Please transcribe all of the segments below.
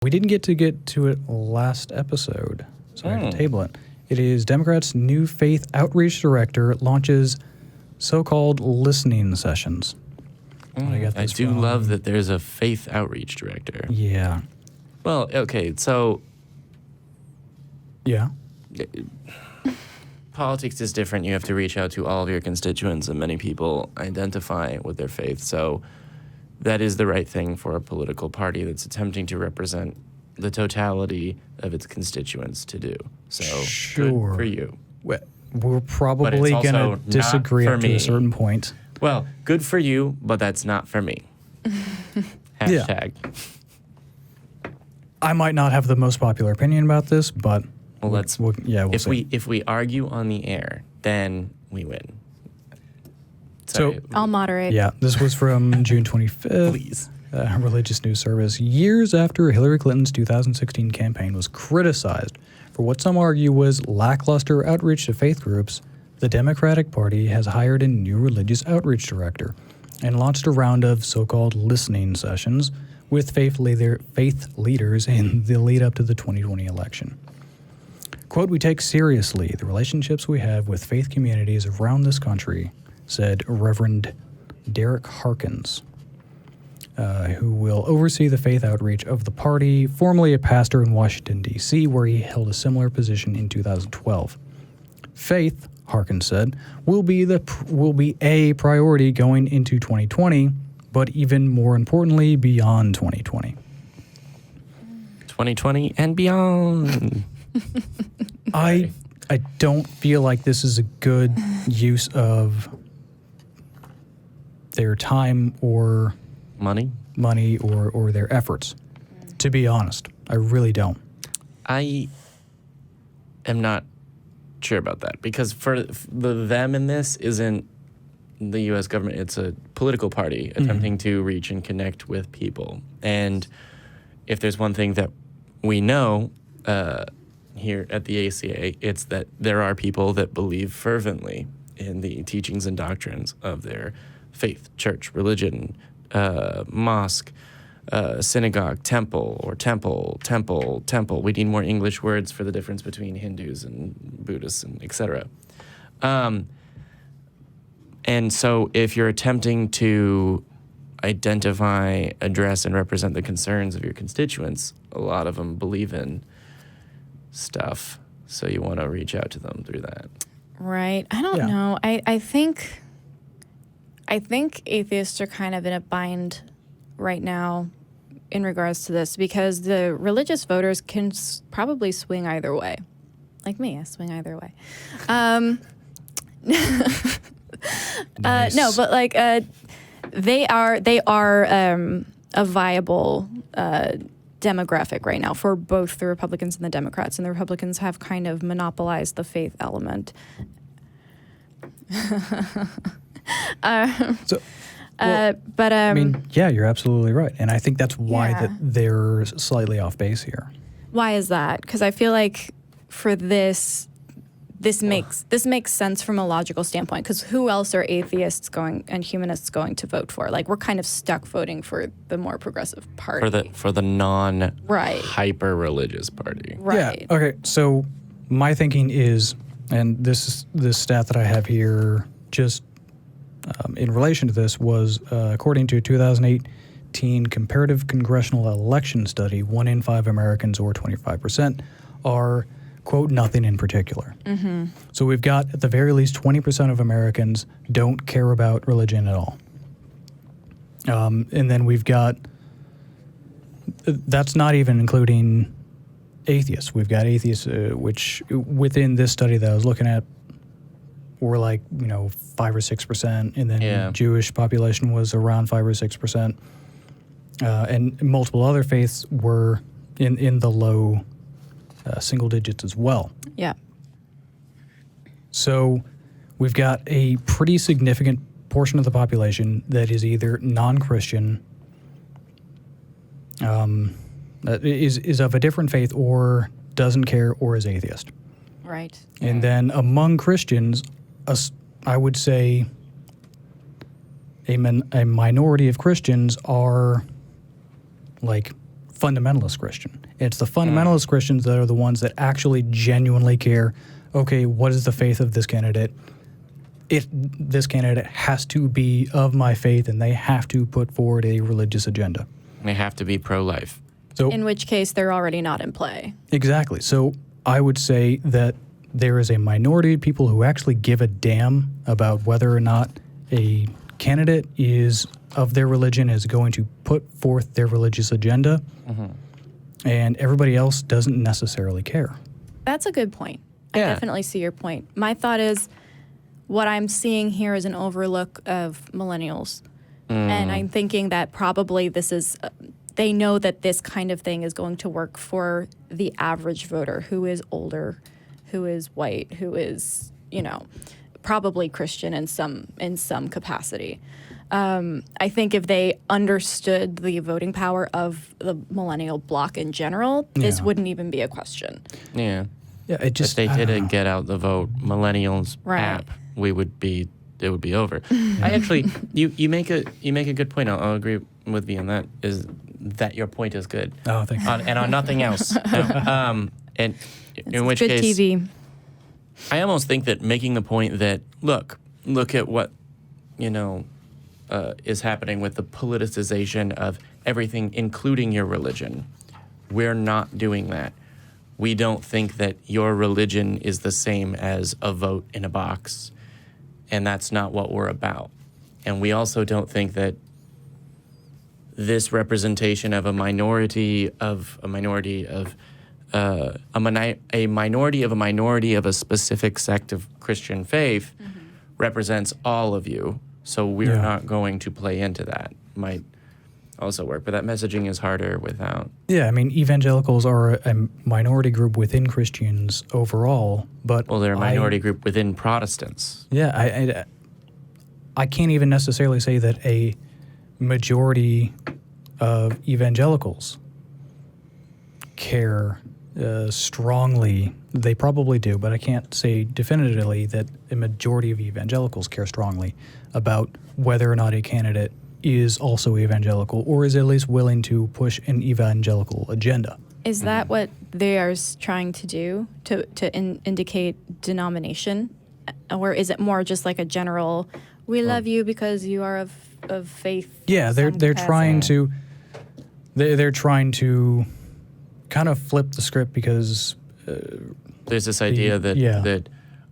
We didn't get to it last episode, so I had to table it. It is Democrats' new faith outreach director launches so-called listening sessions. I do love that there's a faith outreach director. Yeah. Well, okay, so... Yeah. Politics is different. You have to reach out to all of your constituents, and many people identify with their faith. So that is the right thing for a political party that's attempting to represent the totality of its constituents to do. So good for you. We're probably going to disagree up to a certain point. Well, good for you, but that's not for me. Hashtag. Yeah. I might not have the most popular opinion about this, but... Well, we'll see. If we argue on the air, then we win. So I'll moderate. Yeah, this was from June 25th. Please. Religious news service. Years after Hillary Clinton's 2016 campaign was criticized for what some argue was lackluster outreach to faith groups, the Democratic Party has hired a new religious outreach director and launched a round of so-called listening sessions with faith leaders in the lead up to the 2020 election. Quote, "We take seriously the relationships we have with faith communities around this country," said Reverend Derek Harkins, who will oversee the faith outreach of the party, formerly a pastor in Washington, D.C., where he held a similar position in 2012. Faith, Harkins said, will be a priority going into 2020, but even more importantly, beyond 2020. 2020 and beyond. I don't feel like this is a good use of their time or money or their efforts, to be honest. I really don't. I am not sure about that, because for the them in this isn't the U.S. government. It's a political party attempting to reach and connect with people. And if there's one thing that we know here at the ACA, it's that there are people that believe fervently in the teachings and doctrines of their faith, church, religion, mosque, synagogue, temple. We need more English words for the difference between Hindus and Buddhists and etc. And so if you're attempting to identify, address, and represent the concerns of your constituents, a lot of them believe in stuff, so you want to reach out to them through that. Right. I don't know. I think atheists are kind of in a bind right now in regards to this, because the religious voters can probably swing either way. Like me, I swing either way. Nice. No, but like they are a viable demographic right now for both the Republicans and the Democrats, and the Republicans have kind of monopolized the faith element. I mean, yeah, you're absolutely right, and I think that's why that they're slightly off base here. Why is that? Because I feel like for this makes sense from a logical standpoint. Because who else are atheists and humanists going to vote for? Like, we're kind of stuck voting for the more progressive party, for the hyper religious party. Right. Yeah. Okay. So my thinking is, and this stat that I have here, just in relation to this, was according to a 2018 comparative congressional election study, 1 in 5 Americans, or 25%, are, quote, nothing in particular. Mm-hmm. So we've got, at the very least, 20% of Americans don't care about religion at all. And then we've got, that's not even including atheists. We've got atheists, which within this study that I was looking at, were like, 5 or 6%, and then Jewish population was around 5 or 6%. And multiple other faiths were in the low single digits as well. Yeah. So we've got a pretty significant portion of the population that is either non-Christian, is of a different faith, or doesn't care, or is atheist. Right. And then among Christians, I would say a minority of Christians are like fundamentalist Christian. It's the fundamentalist Christians that are the ones that actually genuinely care, okay, what is the faith of this candidate? This candidate has to be of my faith, and they have to put forward a religious agenda. They have to be pro-life. So, In which case, they're already not in play. exactly. So I would say that there is a minority of people who actually give a damn about whether or not a candidate is of their religion, is going to put forth their religious agenda, and everybody else doesn't necessarily care. That's a good point. Yeah. I definitely see your point. My thought is, what I'm seeing here is an overlook of millennials. And I'm thinking that probably this is, they know that this kind of thing is going to work for the average voter who is older, who is white, who is, probably Christian in some capacity. I think if they understood the voting power of the millennial bloc in general, this Yeah. wouldn't even be a question. Yeah. Yeah, it just If they I don't didn't know. get out the vote millennials Right. app, it would be over. I actually, you make a good point. I'll agree with you on that. Is that your point is good? Oh, thank you. And on nothing else. No. And in It's which good case, TV. I almost think that making the point that look at what is happening with the politicization of everything, including your religion. We're not doing that. We don't think that your religion is the same as a vote in a box, and that's not what we're about. And we also don't think that this representation of a minority of a minority of a specific sect of Christian faith represents all of you. So we're Yeah. not going to play into that. Might also work, but that messaging is harder without. Yeah, I mean, evangelicals are a minority group within Christians overall, but Well, they're a minority group within Protestants. Yeah, I can't even necessarily say that a majority of evangelicals care strongly. They probably do, but I can't say definitively that a majority of evangelicals care strongly about whether or not a candidate is also evangelical or is at least willing to push an evangelical agenda. Is that what they are trying to do to indicate denomination, or is it more just like a general? We love you because you are of faith. Yeah, they're some trying capacity." to they're trying to kind of flip the script because There's this idea that yeah.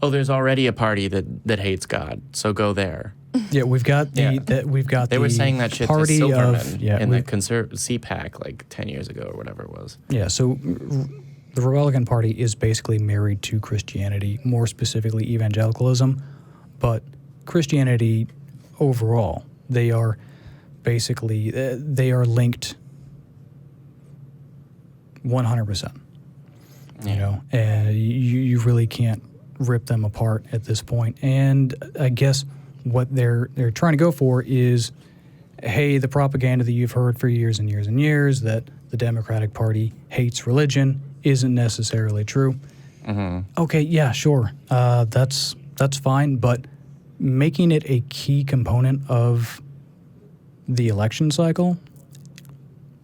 there's already a party that hates God, so go there. yeah, we've got the Yeah. we've got They the were saying that shit to party Silverman of yeah, in the we've- CPAC like 10 years ago or whatever it was. yeah, so the Republican Party is basically married to Christianity, more specifically evangelicalism, but Christianity overall, they are basically they are linked 100%. You know, and you really can't rip them apart at this point. And I guess what they're trying to go for is, hey, the propaganda that you've heard for years and years and years that the Democratic Party hates religion isn't necessarily true. Okay, yeah, sure, that's fine, but making it a key component of the election cycle,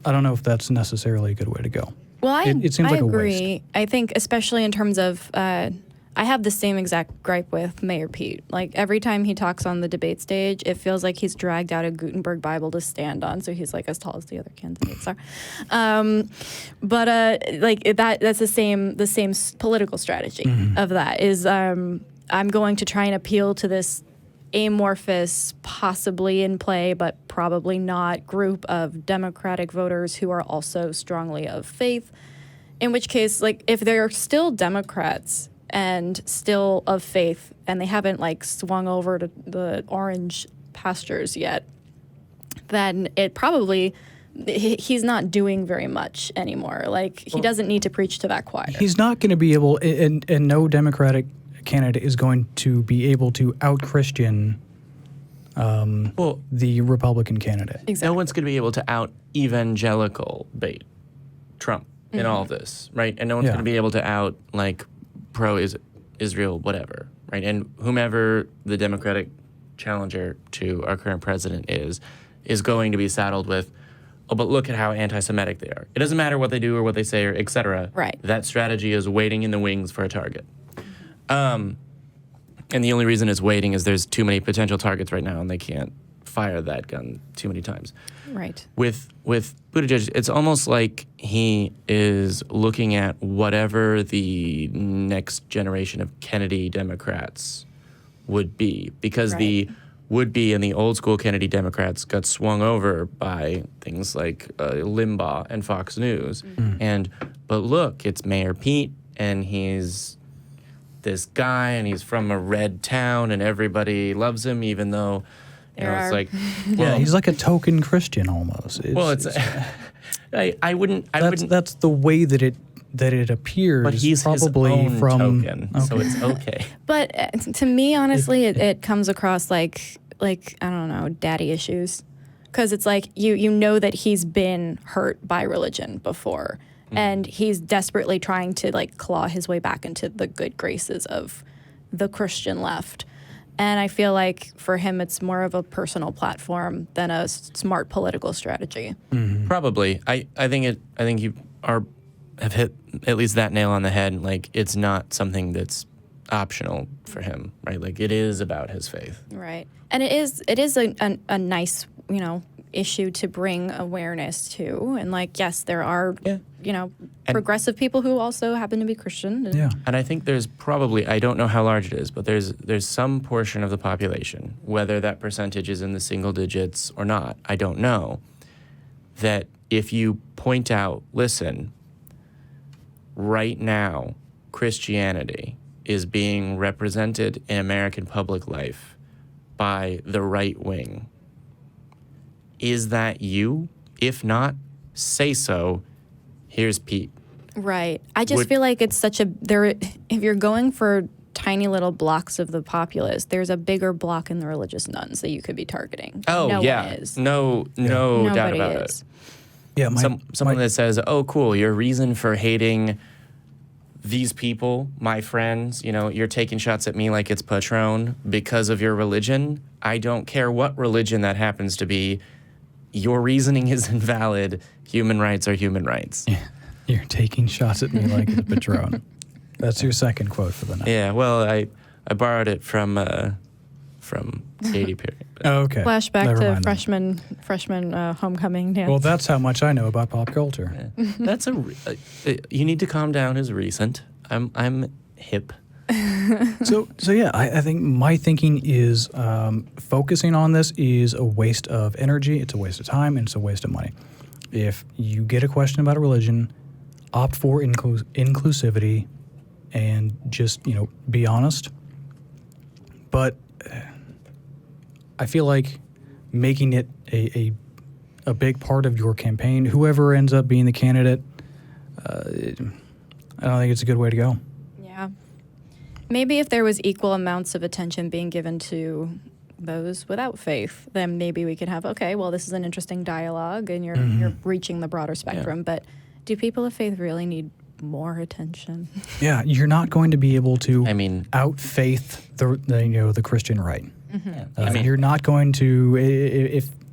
I don't know if that's necessarily a good way to go. Well, It seems I like a agree. waste. I think especially in terms of, I have the same exact gripe with Mayor Pete. Like every time he talks on the debate stage, it feels like he's dragged out a Gutenberg Bible to stand on. So he's like as tall as the other candidates are. That's the same political strategy of that is I'm going to try and appeal to this amorphous, possibly in play, but probably not group of Democratic voters who are also strongly of faith. In which case, like, if they're still Democrats and still of faith and they haven't, like, swung over to the orange pastures yet, then it probably, he's not doing very much anymore. Like, he doesn't need to preach to that choir. He's not going to be able, and no Democratic candidate is going to be able to out-Christian the Republican candidate. Exactly. No one's going to be able to out evangelical bait Trump in all of this, right? And no one's Yeah. going to be able to out like pro-Israel, whatever, right? And whomever the Democratic challenger to our current president is going to be saddled with, oh, but look at how anti-Semitic they are. It doesn't matter what they do or what they say or et cetera. Right. That strategy is waiting in the wings for a target. And the only reason it's waiting is there's too many potential targets right now and they can't fire that gun too many times. Right. With Buttigieg, it's almost like he is looking at whatever the next generation of Kennedy Democrats would be, because the would-be and the old-school Kennedy Democrats got swung over by things like Limbaugh and Fox News. But look, it's Mayor Pete, and he's this guy, and he's from a red town, and everybody loves him, even though, it's like, Yeah, he's like a token Christian almost. I wouldn't. That's the way that it appears. But he's probably his own from token, so it's okay. But to me, honestly, it comes across like I don't know, daddy issues, because it's like you know that he's been hurt by religion before, and he's desperately trying to like claw his way back into the good graces of the Christian left. And I feel like for him, it's more of a personal platform than a smart political strategy. Probably. I think you have hit at least that nail on the head. Like, it's not something that's optional for him, right? Like, it is about his faith. Right. And it is a nice, issue to bring awareness to. And like, yes, there are, progressive people who also happen to be Christian. Yeah. And I think there's probably, I don't know how large it is, but there's some portion of the population, whether that percentage is in the single digits or not, I don't know, that if you point out, listen, right now, Christianity is being represented in American public life by the right wing. Is that you? If not, say so. Here's Pete. Right. I just feel like it's such if you're going for tiny little blocks of the populace, there's a bigger block in the religious nuns that you could be targeting. Oh, no yeah. one is. No doubt Nobody about is. it. Yeah, Someone that says, oh, cool, your reason for hating these people, my friends, you're taking shots at me like it's Patron because of your religion. I don't care what religion that happens to be. Your reasoning is invalid. Human rights are human rights. Yeah. You're taking shots at me like it's Patron. That's your second quote for the night. Yeah, well, I borrowed it from Katy Perry. Oh, okay. Flashback Never to mind then. freshman homecoming dance. Well, that's how much I know about pop culture. Yeah. That's you need to calm down is recent. I'm hip. So yeah, I think my thinking is focusing on this is a waste of energy, it's a waste of time, and it's a waste of money. If you get a question about a religion, opt for inclusivity and just, be honest. But I feel like making it a big part of your campaign, whoever ends up being the candidate, I don't think it's a good way to go. Yeah. Maybe if there was equal amounts of attention being given to those without faith, then maybe we could have, okay, well, this is an interesting dialogue and you're reaching the broader spectrum. Yeah. But do people of faith really need more attention? Yeah, you're not going to be able to out-faith the Christian right. Mm-hmm. You're not going to,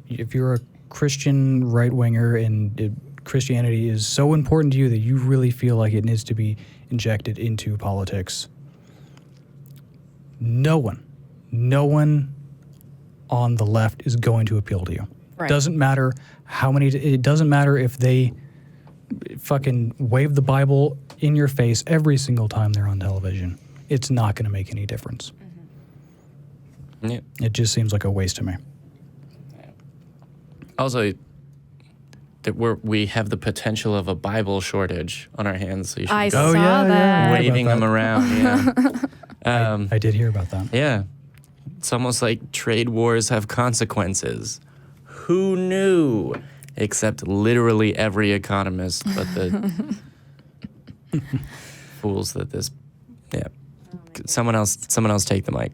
if you're a Christian right-winger and Christianity is so important to you that you really feel like it needs to be injected into politics, no one on the left is going to appeal to you. Right. Doesn't matter it doesn't matter if they fucking wave the Bible in your face every single time they're on television. It's not going to make any difference. Mm-hmm. Yeah. It just seems like a waste to me. Also, that we have the potential of a Bible shortage on our hands. So you should I saw that. Waving them around. Yeah. I did hear about that. Yeah. It's almost like trade wars have consequences. Who knew? Except literally every economist, but the fools that this. Yeah. Someone else take the mic.